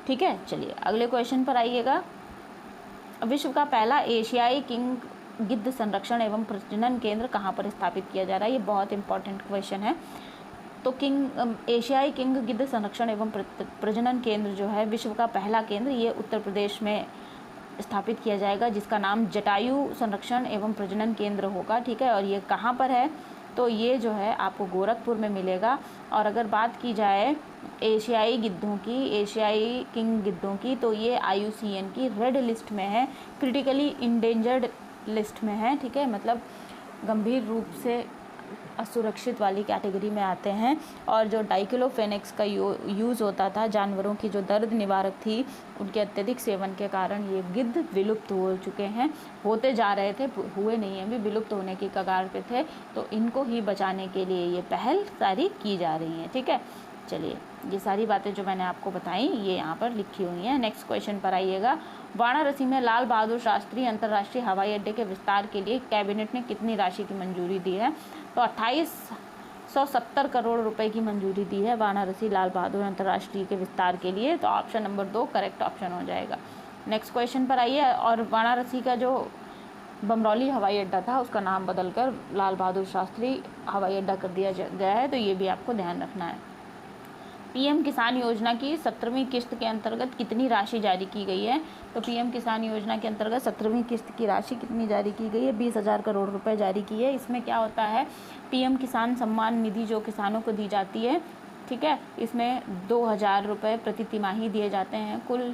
ठीक है, चलिए अगले क्वेश्चन पर आइएगा, विश्व का पहला एशियाई किंग गिद्ध संरक्षण एवं प्रजनन केंद्र कहाँ पर स्थापित किया जा रहा है? ये बहुत इंपॉर्टेंट क्वेश्चन है। तो एशियाई किंग गिद्ध संरक्षण एवं प्रजनन केंद्र जो है विश्व का पहला केंद्र, ये उत्तर प्रदेश में स्थापित किया जाएगा, जिसका नाम जटायु संरक्षण एवं प्रजनन केंद्र होगा। ठीक है, और ये कहाँ पर है? तो ये जो है आपको गोरखपुर में मिलेगा। और अगर बात की जाए एशियाई किंग गिद्धों की, तो ये IUCN की रेड लिस्ट में है, क्रिटिकली इंडेंजर्ड लिस्ट में है। ठीक है, मतलब गंभीर रूप से असुरक्षित वाली कैटेगरी में आते हैं। और जो डाइक्लोफेनेक्स का यूज़ होता था, जानवरों की जो दर्द निवारक थी, उनके अत्यधिक सेवन के कारण ये गिद्ध विलुप्त हो चुके हैं, होते जा रहे थे, हुए नहीं हैं, भी विलुप्त होने की कगार पे थे। तो इनको ही बचाने के लिए ये पहल सारी की जा रही हैं। ठीक है, चलिए ये सारी बातें जो मैंने आपको बताई ये यहाँ पर लिखी हुई हैं। नेक्स्ट क्वेश्चन पर आइएगा, वाराणसी में लाल बहादुर शास्त्री अंतर्राष्ट्रीय हवाई अड्डे के विस्तार के लिए कैबिनेट ने कितनी राशि की मंजूरी दी है? तो 2870 करोड़ रुपए की मंजूरी दी है वाराणसी लाल बहादुर अंतर्राष्ट्रीय के विस्तार के लिए, तो ऑप्शन नंबर 2 करेक्ट ऑप्शन हो जाएगा। नेक्स्ट क्वेश्चन पर आइए, और वाराणसी का जो बमरौली हवाई अड्डा था उसका नाम बदलकर लाल बहादुर शास्त्री हवाई अड्डा कर दिया गया है, तो ये भी आपको ध्यान रखना है। PM किसान योजना की 17वीं किस्त के अंतर्गत कितनी राशि जारी की गई है? तो PM किसान योजना के अंतर्गत 17वीं किस्त की राशि कितनी जारी की गई है? 20,000 करोड़ रुपए जारी की है। इसमें क्या होता है, PM किसान सम्मान निधि जो किसानों को दी जाती है, ठीक है, इसमें 2,000 रुपये प्रति तिमाही दिए जाते हैं, कुल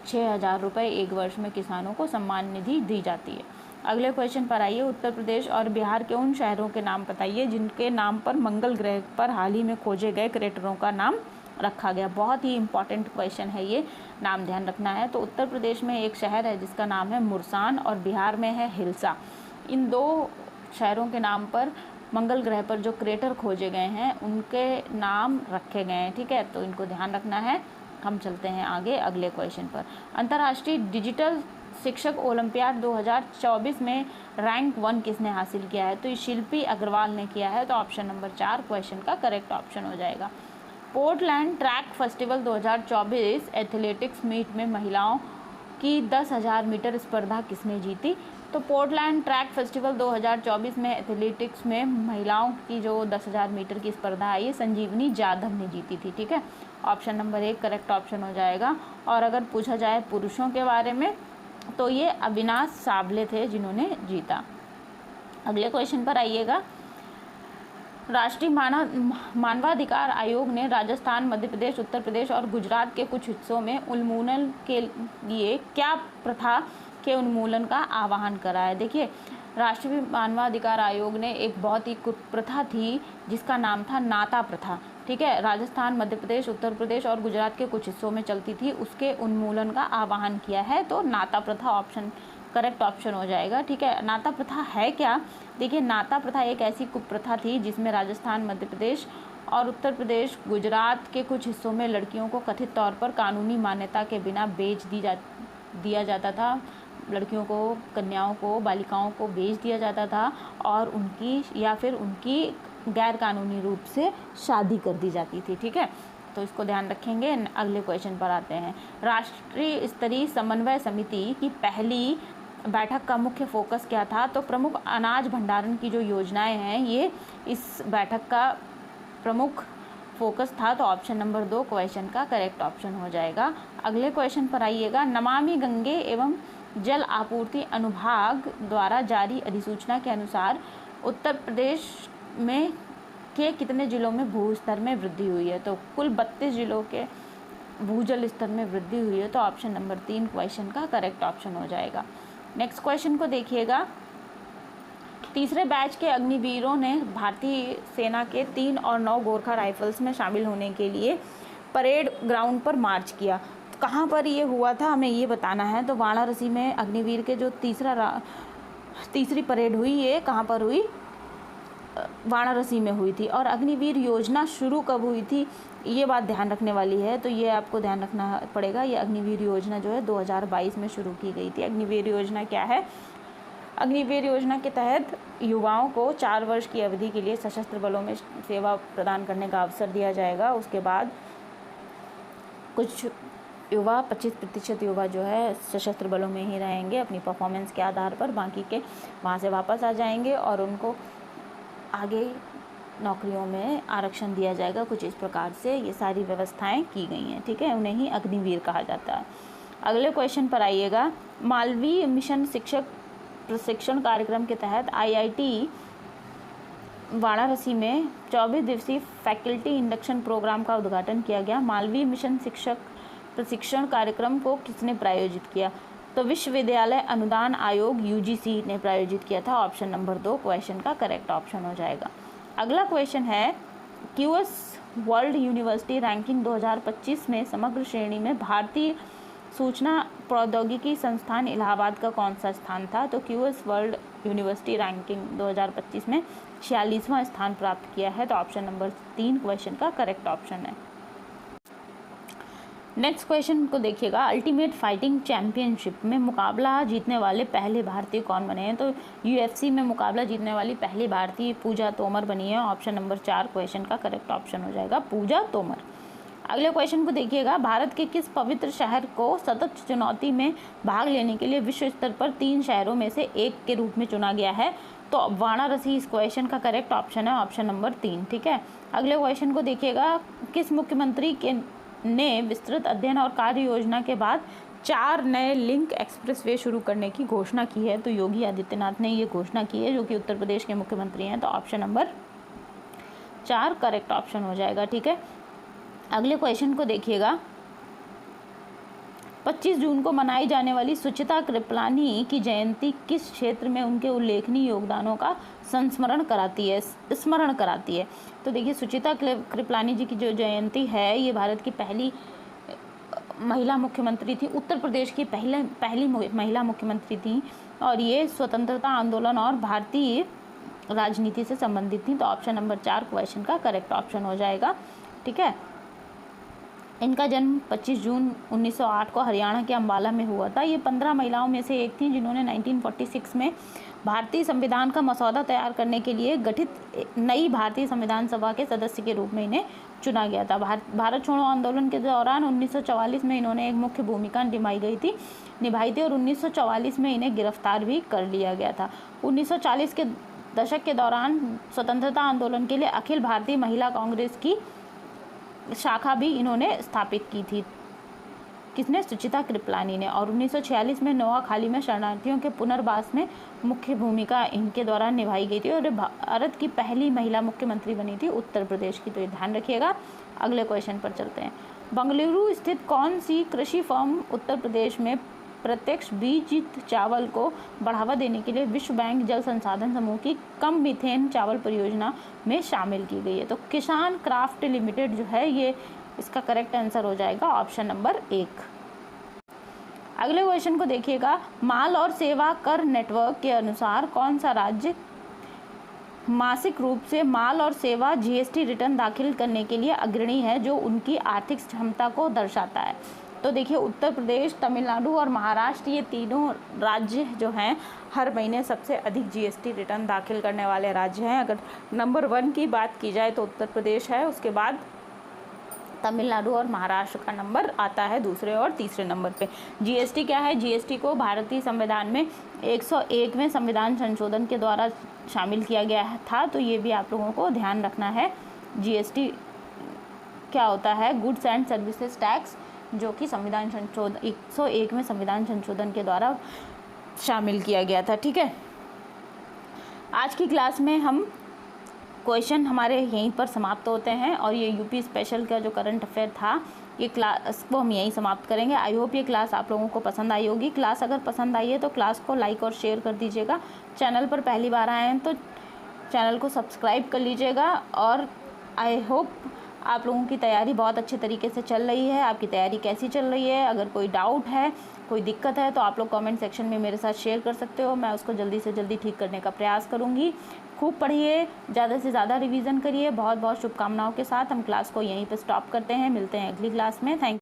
6,000 रुपये एक वर्ष में किसानों को सम्मान निधि दी जाती है। अगले क्वेश्चन पर आइए, उत्तर प्रदेश और बिहार के उन शहरों के नाम बताइए जिनके नाम पर मंगल ग्रह पर हाल ही में खोजे गए क्रेटरों का नाम रखा गया। बहुत ही इंपॉर्टेंट क्वेश्चन है ये, नाम ध्यान रखना है। तो उत्तर प्रदेश में एक शहर है जिसका नाम है मुरसान और बिहार में है हिल्सा। इन दो शहरों के नाम पर मंगल ग्रह पर जो क्रेटर खोजे गए हैं उनके नाम रखे गए हैं। ठीक है, तो इनको ध्यान रखना है। हम चलते हैं आगे अगले क्वेश्चन पर। अंतर्राष्ट्रीय डिजिटल शिक्षक ओलंपियाड 2024 में रैंक 1 किसने हासिल किया है? तो ये शिल्पी अग्रवाल ने किया है, तो ऑप्शन नंबर 4 क्वेश्चन का करेक्ट ऑप्शन हो जाएगा। Portland track festival 2024 athletics meet में महिलाओं की 10,000 मीटर स्पर्धा किसने जीती? तो पोर्टलैंड ट्रैक फेस्टिवल 2024 में एथलेटिक्स में महिलाओं की जो 10,000 मीटर की स्पर्धा आई है संजीवनी जाधव ने जीती थी। ठीक है, ऑप्शन नंबर 1 करेक्ट ऑप्शन हो जाएगा। और अगर पूछा जाए पुरुषों के बारे में तो ये अविनाश साबले थे जिन्होंने जीता। अगले क्वेश्चन पर आइएगा। राष्ट्रीय मानवाधिकार आयोग ने राजस्थान, मध्य प्रदेश, उत्तर प्रदेश और गुजरात के कुछ हिस्सों में उन्मूलन के लिए क्या प्रथा के उन्मूलन का आह्वान करा है? देखिए, राष्ट्रीय मानवाधिकार आयोग ने एक बहुत ही कुप्रथा थी जिसका नाम था नाता प्रथा। ठीक है, राजस्थान, मध्य प्रदेश, उत्तर प्रदेश और गुजरात के कुछ हिस्सों में चलती थी, उसके उन्मूलन का आह्वान किया है, तो नाता प्रथा ऑप्शन करेक्ट ऑप्शन हो जाएगा। ठीक है, नाता प्रथा है क्या? देखिए, नाता प्रथा एक ऐसी कुप्रथा थी जिसमें राजस्थान, मध्य प्रदेश और उत्तर प्रदेश, गुजरात के कुछ हिस्सों में लड़कियों को कथित तौर पर कानूनी मान्यता के बिना दिया जाता था। लड़कियों को, कन्याओं को, बालिकाओं को बेच दिया जाता था और उनकी गैर कानूनी रूप से शादी कर दी जाती थी। ठीक है, तो इसको ध्यान रखेंगे। अगले क्वेश्चन पर आते हैं। राष्ट्रीय स्तरीय समन्वय समिति की पहली बैठक का मुख्य फोकस क्या था? तो प्रमुख अनाज भंडारण की जो योजनाएं हैं ये इस बैठक का प्रमुख फोकस था, तो ऑप्शन नंबर 2 क्वेश्चन का करेक्ट ऑप्शन हो जाएगा। अगले क्वेश्चन पर आइएगा। नमामि गंगे एवं जल आपूर्ति अनुभाग द्वारा जारी अधिसूचना के अनुसार उत्तर प्रदेश में के कितने जिलों में भूस्तर में वृद्धि हुई है? तो कुल 32 जिलों के भूजल स्तर में वृद्धि हुई है, तो ऑप्शन नंबर 3 क्वेश्चन का करेक्ट ऑप्शन हो जाएगा। नेक्स्ट क्वेश्चन को देखिएगा। तीसरे बैच के अग्निवीरों ने भारतीय सेना के 3 और 9 गोरखा राइफल्स में शामिल होने के लिए परेड ग्राउंड पर मार्च किया। कहाँ पर ये हुआ था हमें ये बताना है। तो वाराणसी में अग्निवीर के जो तीसरी परेड हुई, ये कहाँ पर हुई? वाराणसी में हुई थी। और अग्निवीर योजना शुरू कब हुई थी, ये बात ध्यान रखने वाली है, तो ये आपको ध्यान रखना पड़ेगा। ये अग्निवीर योजना जो है 2022 में शुरू की गई थी। अग्निवीर योजना क्या है? अग्निवीर योजना के तहत युवाओं को 4 वर्ष की अवधि के लिए सशस्त्र बलों में सेवा प्रदान करने का अवसर दिया जाएगा। उसके बाद कुछ युवा 25% युवा जो है सशस्त्र बलों में ही रहेंगे अपनी परफॉर्मेंस के आधार पर, बाकी के वहाँ से वापस आ जाएंगे और उनको आगे नौकरियों में आरक्षण दिया जाएगा। कुछ इस प्रकार से ये सारी व्यवस्थाएं की गई हैं। ठीक है, उन्हें ही अग्निवीर कहा जाता है। अगले क्वेश्चन पर आइएगा। मालवीय मिशन शिक्षक प्रशिक्षण कार्यक्रम के तहत IIT वाराणसी में 24 दिवसीय फैकल्टी इंडक्शन प्रोग्राम का उद्घाटन किया गया। मालवीय मिशन शिक्षक प्रशिक्षण कार्यक्रम को किसने प्रायोजित किया? तो विश्वविद्यालय अनुदान आयोग UGC ने प्रायोजित किया था। ऑप्शन नंबर 2 क्वेश्चन का करेक्ट ऑप्शन हो जाएगा। अगला क्वेश्चन है। QS वर्ल्ड यूनिवर्सिटी रैंकिंग 2025 में समग्र श्रेणी में भारतीय सूचना प्रौद्योगिकी संस्थान इलाहाबाद का कौन सा स्थान था? तो QS वर्ल्ड यूनिवर्सिटी रैंकिंग 2025 में 46वां स्थान प्राप्त किया है, तो ऑप्शन नंबर 3 क्वेश्चन का करेक्ट ऑप्शन है। नेक्स्ट क्वेश्चन को देखिएगा। अल्टीमेट फाइटिंग चैंपियनशिप में मुकाबला जीतने वाले पहले भारतीय कौन बने हैं? तो UFC में मुकाबला जीतने वाली पहली भारतीय पूजा तोमर बनी है। ऑप्शन नंबर 4 क्वेश्चन का करेक्ट ऑप्शन हो जाएगा, पूजा तोमर। अगले क्वेश्चन को देखिएगा। भारत के किस पवित्र शहर को सतत चुनौती में भाग लेने के लिए विश्व स्तर पर 3 शहरों में से एक के रूप में चुना गया है? तो वाराणसी इस क्वेश्चन का करेक्ट ऑप्शन है, ऑप्शन नंबर 3। ठीक है, अगले क्वेश्चन को देखिएगा। किस मुख्यमंत्री ने विस्तृत अध्ययन और कार्य योजना के बाद 4 नए लिंक एक्सप्रेसवे शुरू करने की घोषणा की है? तो योगी आदित्यनाथ ने ये घोषणा की है, जो कि उत्तर प्रदेश के मुख्यमंत्री हैं, तो ऑप्शन नंबर 4 करेक्ट ऑप्शन हो जाएगा। ठीक है, अगले क्वेश्चन को देखिएगा। 25 जून को मनाई जाने वाली सुचिता कृपलानी की जयंती किस क्षेत्र में उनके उल्लेखनीय योगदानों का स्मरण कराती है? तो देखिए, सुचिता कृपलानी जी की जो जयंती है, ये भारत की पहली महिला मुख्यमंत्री थी, उत्तर प्रदेश की पहली महिला मुख्यमंत्री थी, और ये स्वतंत्रता आंदोलन और भारतीय राजनीति से संबंधित थी, तो ऑप्शन नंबर 4 क्वेश्चन का करेक्ट ऑप्शन हो जाएगा। ठीक है, इनका जन्म 25 जून 1908 को हरियाणा के अम्बाला में हुआ था। ये 15 महिलाओं में से एक थी जिन्होंने 1946 में भारतीय संविधान का मसौदा तैयार करने के लिए गठित नई भारतीय संविधान सभा के सदस्य के रूप में इन्हें चुना गया था। भारत छोड़ो आंदोलन के दौरान 1944 में इन्होंने एक मुख्य भूमिका निभाई थी और 1944 में इन्हें गिरफ्तार भी कर लिया गया था। 1940 के दशक के दौरान स्वतंत्रता आंदोलन के लिए अखिल भारतीय महिला कांग्रेस की शाखा भी इन्होंने स्थापित की थी। किसने? सुचिता कृपलानी ने। और 1946 में नोआखाली में शरणार्थियों के पुनर्वास में मुख्य भूमिका इनके द्वारा निभाई गई थी और भारत की पहली महिला मुख्यमंत्री बनी थी उत्तर प्रदेश की। तो ये ध्यान रखिएगा। अगले क्वेश्चन पर चलते हैं। बेंगलुरु स्थित कौन सी कृषि फर्म उत्तर प्रदेश में प्रत्यक्ष बीजित चावल को बढ़ावा देने के लिए विश्व बैंक जल संसाधन समूह की कम मीथेन चावल परियोजना में शामिल की गई है? तो किसान क्राफ्ट लिमिटेड जो है, ये इसका करेक्ट आंसर हो जाएगा ऑप्शन नंबर 1। अगले क्वेश्चन को देखिएगा। माल और सेवा कर नेटवर्क के अनुसार कौन सा राज्य मासिक रूप से माल और सेवा जीएसटी रिटर्न दाखिल करने के लिए अग्रणी है, जो उनकी आर्थिक क्षमता को दर्शाता है? तो देखिए, उत्तर प्रदेश, तमिलनाडु और महाराष्ट्र, ये तीनों राज्य जो हैं हर महीने सबसे अधिक जीएसटी रिटर्न दाखिल करने वाले राज्य हैं। अगर नंबर 1 की बात की जाए तो उत्तर प्रदेश है, उसके बाद तमिलनाडु और महाराष्ट्र का नंबर आता है दूसरे और तीसरे नंबर पे। जीएसटी क्या है? जीएसटी को भारतीय संविधान में 101वें संविधान संशोधन के द्वारा शामिल किया गया था, तो ये भी आप लोगों को ध्यान रखना है। जीएसटी क्या होता है? गुड्स एंड सर्विसेज टैक्स, जो कि संविधान संशोधन 101वें संविधान संशोधन के द्वारा शामिल किया गया था। ठीक है, आज की क्लास में हम क्वेश्चन हमारे यहीं पर समाप्त होते हैं और ये यूपी स्पेशल का जो करंट अफेयर था, ये क्लास को हम यहीं समाप्त करेंगे। आई होप ये क्लास आप लोगों को पसंद आई होगी। क्लास अगर पसंद आई है तो क्लास को लाइक और शेयर कर दीजिएगा। चैनल पर पहली बार आए हैं तो चैनल को सब्सक्राइब कर लीजिएगा। और आई होप आप लोगों की तैयारी बहुत अच्छे तरीके से चल रही है। आपकी तैयारी कैसी चल रही है? अगर कोई डाउट है, कोई दिक्कत है, तो आप लोग कमेंट सेक्शन में मेरे साथ शेयर कर सकते हो। मैं उसको जल्दी से जल्दी ठीक करने का प्रयास करूँगी। खूब पढ़िए, ज़्यादा से ज़्यादा रिवीजन करिए। बहुत बहुत शुभकामनाओं के साथ हम क्लास को यहीं पर स्टॉप करते हैं। मिलते हैं अगली क्लास में। थैंक